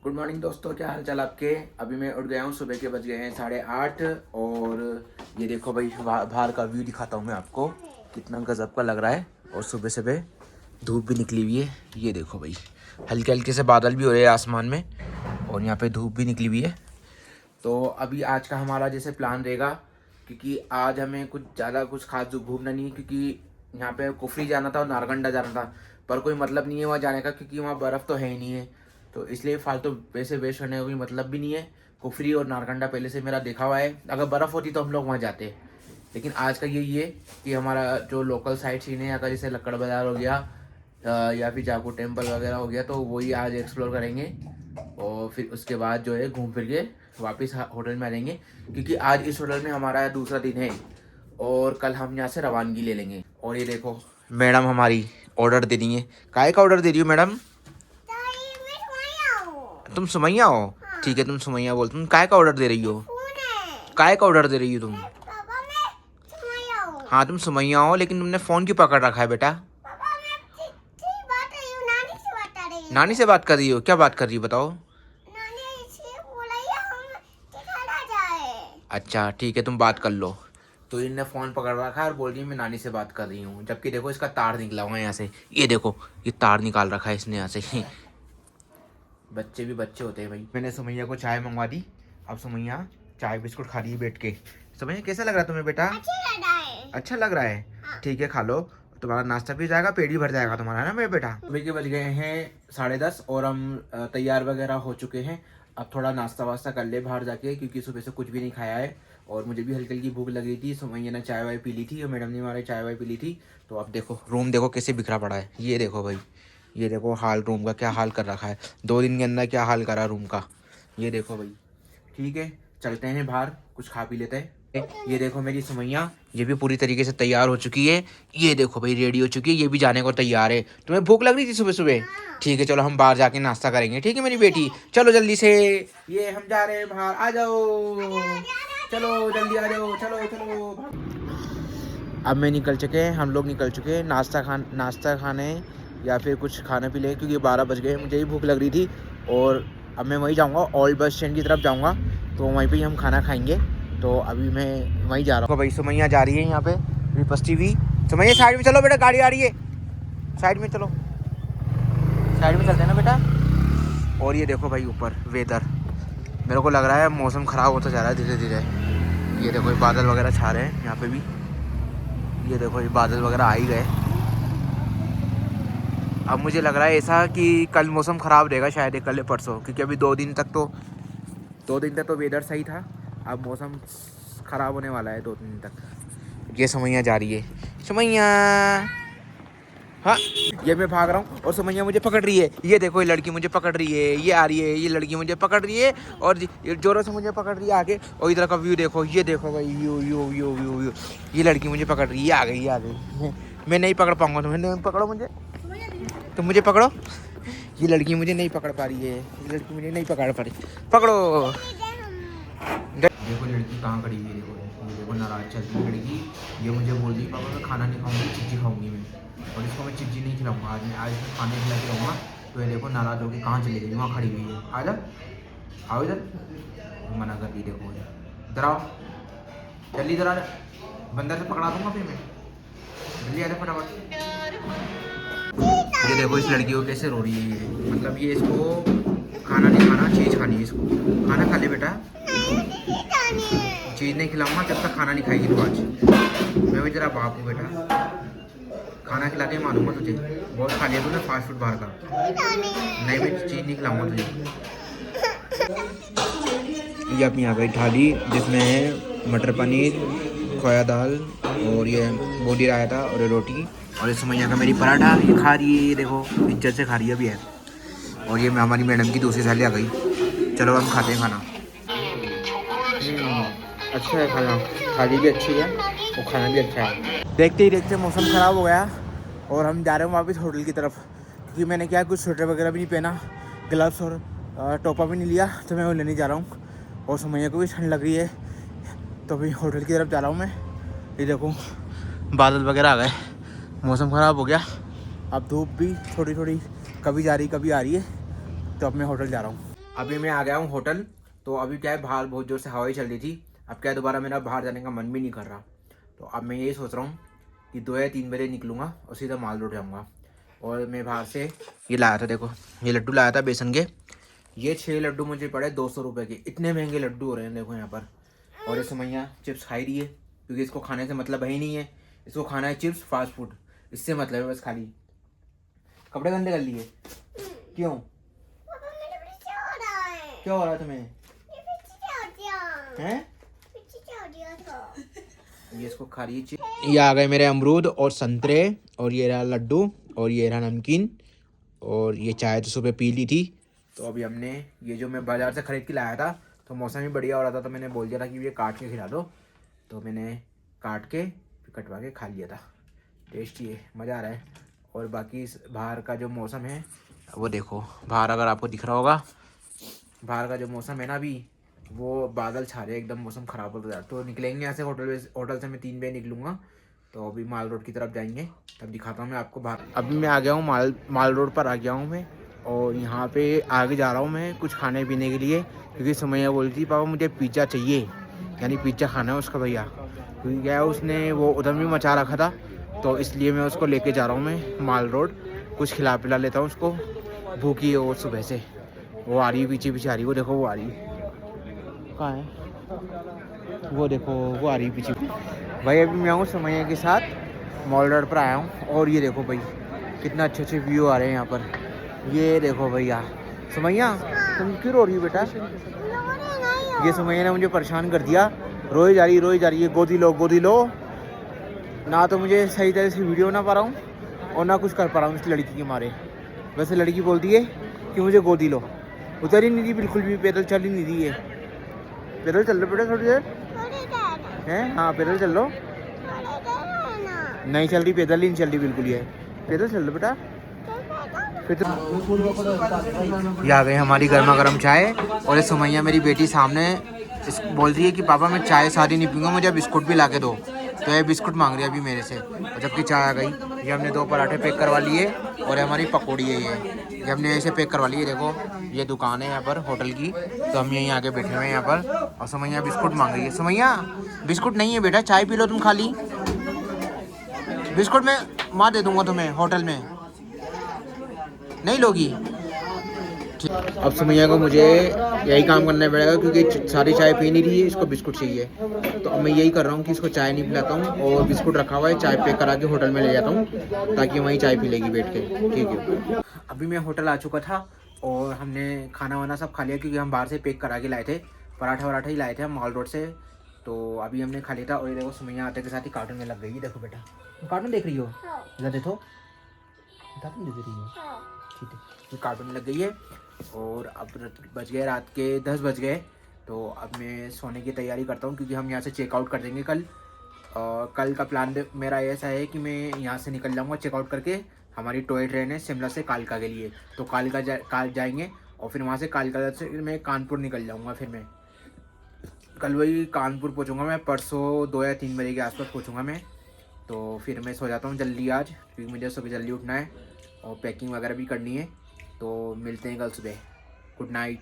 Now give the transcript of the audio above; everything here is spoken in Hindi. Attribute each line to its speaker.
Speaker 1: गुड मॉर्निंग दोस्तों, क्या हाल चाल आपके। अभी मैं उठ गया हूँ, सुबह के बज गए हैं 8:30 और ये देखो भाई बाहर का व्यू दिखाता हूँ मैं आपको, कितना गजब का लग रहा है। और सुबह सुबह धूप भी निकली हुई है, ये देखो भाई, हल्के हल्के से बादल भी हो रहे हैं आसमान में और यहाँ पे धूप भी निकली हुई है। तो अभी आज का हमारा जैसे प्लान रहेगा, क्योंकि आज हमें कुछ ज़्यादा कुछ खास घूमना नहीं है, क्योंकि यहाँ पे कुफरी जाना था और नारकंडा जाना था, पर कोई मतलब नहीं है वहाँ जाने का, क्योंकि वहाँ बर्फ़ तो है ही नहीं है। तो इसलिए फालतू पैसे वेस्ट करने का कोई मतलब भी नहीं है। कुफरी और नारकंडा पहले से मेरा देखा हुआ है, अगर बर्फ़ होती तो हम लोग वहाँ जाते। लेकिन आज का यही है कि हमारा जो लोकल साइट सीन है, अगर जैसे लक्कड़ बाज़ार हो गया या फिर जाको टेम्पल वगैरह हो गया, तो वही आज एक्सप्लोर करेंगे। और फिर उसके बाद जो है घूम फिर के वापस होटल में आ जाएंगे, क्योंकि आज इस होटल में हमारा दूसरा दिन है और कल हम यहाँ से रवानगी ले लेंगे। और ये देखो मैडम हमारी ऑर्डर दे रही है। काय का ऑर्डर दे रही हो मैडम? तुम सुमैया हो? हाँ। ठीक है, तुम सुमैया बोल। तुम काय का ऑर्डर दे रही हो? काय का ऑर्डर दे रही हो तुम? हाँ तुम सुमैया हो, लेकिन तुमने फ़ोन क्यों पकड़ रखा है बेटा? नानी से बात कर रही हो? क्या बात कर रही हो बताओ? अच्छा ठीक है, तुम बात कर लो। तो इनने फ़ोन पकड़ रखा है और बोल रही है मैं नानी से बात कर रही हूँ, जबकि देखो इसका तार निकला हुआ है यहाँ से। ये देखो, ये तार निकाल रखा है इसने यहाँ से। बच्चे भी बच्चे होते हैं भाई। मैंने सुमैया को चाय मंगवा दी, अब सुमैया चाय बिस्कुट खा रही है बैठ के। सुमैया कैसा लग रहा है तुम्हें बेटा? अच्छा लग रहा है। हाँ। ठीक है, खा लो, तुम्हारा नाश्ता भी हो जाएगा, पेट भी भर जाएगा तुम्हारा, ना मेरे बेटा। सुबह के बज गए हैं 10:30 और हम तैयार वगैरह हो चुके हैं। अब थोड़ा नाश्ता वास्ता कर ले बाहर जाके, क्योंकि सुबह से कुछ भी नहीं खाया है और मुझे भी हल्की हल्की भूख लगी थी। सुमैया ने चाय वाय पी ली थी और मैडम ने हमारे चाय वाय पी ली थी। तो अब देखो रूम देखो कैसे बिखरा पड़ा है, ये देखो भाई, ये देखो हाल रूम का क्या हाल कर रखा है, 2 दिन के अंदर क्या हाल करा रूम का, ये देखो भाई। ठीक है, चलते हैं बाहर, कुछ खा पी लेते हैं। ये देखो मेरी सुमैया, ये भी पूरी तरीके से तैयार हो चुकी है। ये देखो भाई रेडी हो चुकी है, ये भी जाने को तैयार है। तुम्हें भूख लग रही थी सुबह सुबह? ठीक है चलो हम बाहर जाके नाश्ता करेंगे, ठीक है मेरी बेटी, चलो जल्दी से। ये हम जा रहे हैं बाहर, आ जाओ, चलो जल्दी आ जाओ, चलो चलो। अब मैं निकल चुके हैं, हम लोग निकल चुके हैं नाश्ता खाने या फिर कुछ खाने पी ले, क्योंकि 12 बज गए, मुझे भी भूख लग रही थी। और अब मैं वहीं जाऊंगा, ओल्ड बस स्टैंड की तरफ जाऊंगा, तो वहीं पे ही हम खाना खाएंगे। तो अभी मैं वहीं जा रहा हूँ भाई। सुमैया जा रही है यहाँ पे विपस्ती भी। सुमैया साइड में चलो बेटा, गाड़ी आ रही है, साइड में चलो, साइड में चलते हैं ना बेटा। और ये देखो भाई ऊपर वेदर, मेरे को लग रहा है मौसम ख़राब होता जा रहा है धीरे धीरे। ये देखो ये बादल वगैरह छा रहे हैं यहाँ पे भी, ये देखो ये बादल वगैरह आ ही गए। अब मुझे लग रहा है ऐसा कि कल मौसम ख़राब रहेगा शायद, कल या परसों, क्योंकि अभी 2 दिन तक तो वेदर सही था। अब मौसम ख़राब होने वाला है 2 दिन तक। ये सुमैया जा रही है, सुमैया, हाँ ये मैं भाग रहा हूँ और सुमैया मुझे पकड़ रही है। ये देखो ये लड़की मुझे पकड़ रही है, ये आ रही है, ये लड़की मुझे पकड़ रही है और जोरों से मुझे पकड़ रही है आगे। और इधर का व्यू देखो, ये देखो भाई view view view view view, ये लड़की मुझे पकड़ रही है, ये आ गई। मैं नहीं पकड़ पाऊँगा तुम्हें, नहीं पकड़ो मुझे, तुम मुझे पकड़ो। ये लड़की मुझे नहीं पकड़ पा रही है, ये लड़की मुझे नहीं पकड़ पा रही, पकड़ो। देखो लड़की कहाँ खड़ी हुई है, देखो नाराज चलती है लड़की। ये मुझे बोल रही पापा मैं खाना नहीं खाऊंगी, चिज्जी खाऊंगी मैं, और इसको मैं चिज्जी नहीं खिलाऊंगा आज, मैं आज खाने खिला के रहूँगा। तो ये देखो नाराज़ होकर कहाँ चली गई, वहाँ खड़ी हुई है। आ जा, आओ इधर, मना कर दी। देखो इधर आओ, जल्दी इधर आ जा, बंदर से पकड़ा दूंगा फिर मैं, जल्दी आ जा फटाफट। ये देखो इस लड़की को कैसे रो रही है, ये मतलब ये इसको खाना नहीं खाना, चीज़ खानी है इसको। खाना खा ले बेटा, चीज़ नहीं खिलाऊंगा जब तक खाना नहीं खाएगी तो आज। मैं भी तेरा बाप हूँ बेटा, खाना खिला के मानूंगा तुझे। बहुत खा लिया तूने फास्ट फूड बाहर का, नहीं मैं चीज़ नहीं खिलाऊंगा तुझे। ये अपनी आ गई थाली, जिसमें है मटर पनीर, खोया दाल और ये बोटी रायता और ये रोटी। और ये सुमैया का मेरी पराठा, ये खा रही है, ये देखो इज्जत से खा रही है अभी है। और ये हमारी मैडम की दूसरी थाली आ गई। चलो हम खाते हैं खाना। अच्छा है खाना, थाली भी अच्छी है और खाना भी अच्छा है। देखते ही देखते मौसम ख़राब हो गया और हम जा रहे हैं वापस होटल की तरफ, क्योंकि मैंने क्या कुछ स्वेटर वगैरह भी नहीं पहना, ग्लव्स और टोपा भी नहीं लिया, तो मैं वो लेने जा रहा हूँ। और सुमैया को भी ठंड लग रही है, तो अभी होटल की तरफ जा रहा हूँ मैं। ये देखो बादल वगैरह आ गए, मौसम ख़राब हो गया, अब धूप भी थोड़ी थोड़ी कभी जा रही कभी आ रही है। तो अब मैं होटल जा रहा हूँ। अभी मैं आ गया हूँ होटल। तो अभी क्या है, बाहर बहुत ज़ोर से हवा ही चल रही थी। अब क्या है, दोबारा मेरा बाहर जाने का मन भी नहीं कर रहा। तो अब मैं यही सोच रहा हूँ कि 2 या 3 बजे निकलूँगा और सीधा माल रोड जाऊँगा। और मैं बाहर से ये लाया था, देखो ये लड्डू लाया था बेसन के। ये 6 लड्डू मुझे पड़े 200 रुपये के। इतने महंगे लड्डू हो रहे हैं देखो यहाँ पर। और ये सुमैया चिप्स खाई रही है, क्योंकि इसको खाने से मतलब है ही नहीं है। इसको खाना है चिप्स, फास्ट फूड, इससे मतलब है बस खाली। कपड़े गंदे कर लिए क्यों? क्या हो रहा है तुम्हें? हैं? ये इसको खा रही है। ये आ गए मेरे अमरूद और संतरे, और ये रहा लड्डू, और ये रहा नमकीन, और ये चाय तो सुबह पी ली थी। तो अभी हमने ये जो मैं बाज़ार से ख़रीद के लाया था, तो मौसम भी बढ़िया हो रहा था, तो मैंने बोल दिया था कि ये काट के खिला दो। तो मैंने काट के फिर कटवा के खा लिया था। टेस्टी है, मज़ा आ रहा है। और बाकी बाहर का जो मौसम है वो देखो, बाहर अगर आपको दिख रहा होगा, बाहर का जो मौसम है ना अभी, वो बादल छा रहे हैं, एकदम मौसम ख़राब हो रहा है। तो निकलेंगे यहाँ से होटल से मैं 3 बजे निकलूँगा। तो अभी माल रोड की तरफ जाएंगे, तब दिखाता हूँ मैं आपको बाहर। अभी मैं आ गया हूँ माल रोड पर आ गया हूँ मैं। और यहाँ पे आगे जा रहा हूँ मैं कुछ खाने पीने के लिए, क्योंकि सुमैया बोल रही थी पापा मुझे पिज़्ज़ा चाहिए, यानी पिज़्ज़ा खाना है उसका भैया। क्योंकि क्या है, उसने वो उधर भी मचा रखा था, तो इसलिए मैं उसको लेके जा रहा हूँ मैं माल रोड। कुछ खिला पिला लेता हूँ उसको, भूखी है वो सुबह से। वो आ रही है पीछे पीछे आ रही है, वो देखो वो आ रही है। कहाँ है वो? देखो वो आ रही है पीछे। भाई अभी मैं आऊँ सुमैया के साथ मॉल रोड पर आया हूँ। और ये देखो भाई कितना अच्छे अच्छे व्यू आ रहे हैं यहाँ पर। ये देखो भैया। सुमैया तुम क्यों रो रही हो बेटा? ये सुमैया ने मुझे परेशान कर दिया, रोई जा रही है, गोदी लो ना। तो मुझे सही तरह से वीडियो ना पा रहा हूँ और ना कुछ कर पा रहा हूँ इस लड़की के मारे। वैसे लड़की बोलती है कि मुझे गोदी लो, उतर ही नहीं रही बिल्कुल भी, पैदल चल ही नहीं रही है। पैदल चल लो बेटा थोड़ी देर हैं। हाँ पैदल चल लो। नहीं चल रही, पैदल ही नहीं चल रही बिल्कुल। ये पैदल चल लो बेटा। ये आ गई हमारी गर्मा गर्म चाय। और ये सुमैया मेरी बेटी सामने बोल रही है कि पापा मैं चाय सारी नहीं पीऊँगा, मुझे बिस्कुट भी ला के दो। तो ये बिस्कुट मांग रही है अभी मेरे से, और जबकि चाय आ गई। ये हमने 2 पराठे पैक करवा लिए, और हमारी पकौड़ी है ये हमने ऐसे पैक करवा लिए। देखो ये दुकान है यहाँ पर होटल की, तो हम यहीं आके बैठे हुए हैं यहाँ पर। और सुमैया बिस्कुट मांग रही है। सुमैया बिस्कुट नहीं है बेटा, चाय पी लो तुम खाली। बिस्कुट मैं माँ दे दूँगा तुम्हें होटल में, नहीं लोगी? अब सुमैया को मुझे यही काम करना पड़ेगा, क्योंकि सारी चाय पी नहीं रही है, इसको बिस्कुट चाहिए। तो अब मैं यही कर रहा हूँ कि इसको चाय नहीं पिलाता हूँ, और बिस्कुट रखा हुआ है, चाय पैक करा के होटल में ले जाता हूँ, ताकि वहीं चाय पी लेगी बैठ के। ठीक है। अभी मैं होटल आ चुका था, और हमने खाना वाना सब खा लिया, क्योंकि हम बाहर से पैक करा के लाए थे। पराठा वराठा ही लाए थे हम मॉल रोड से। तो अभी हमने खा लिया था। और ये देखो सुमैया आते के साथ ही कार्टून में लग गई। देखो बेटा, कार्टून देख रही हो? देखो कार्टून देख रही हो? ठीक है, ये कार्टून में लग गई है। और अब बज गए रात के 10 बज गए। तो अब मैं सोने की तैयारी करता हूँ, क्योंकि हम यहाँ से चेकआउट कर देंगे कल। कल का प्लान मेरा ऐसा है कि मैं यहाँ से निकल जाऊँगा चेकआउट करके। हमारी टॉय ट्रेन है शिमला से कालका के लिए, तो काल जाएंगे, और फिर वहाँ से कालका से मैं कानपुर निकल जाऊँगा। फिर मैं कल वही कानपुर पहुँचूँगा मैं, परसों 2 या 3 बजे के आसपास पहुँचूँगा मैं। तो फिर मैं सो जाता हूँ जल्दी आज, क्योंकि मुझे सुबह जल्दी उठना है और पैकिंग वगैरह भी करनी है। तो मिलते हैं कल सुबह। Good night.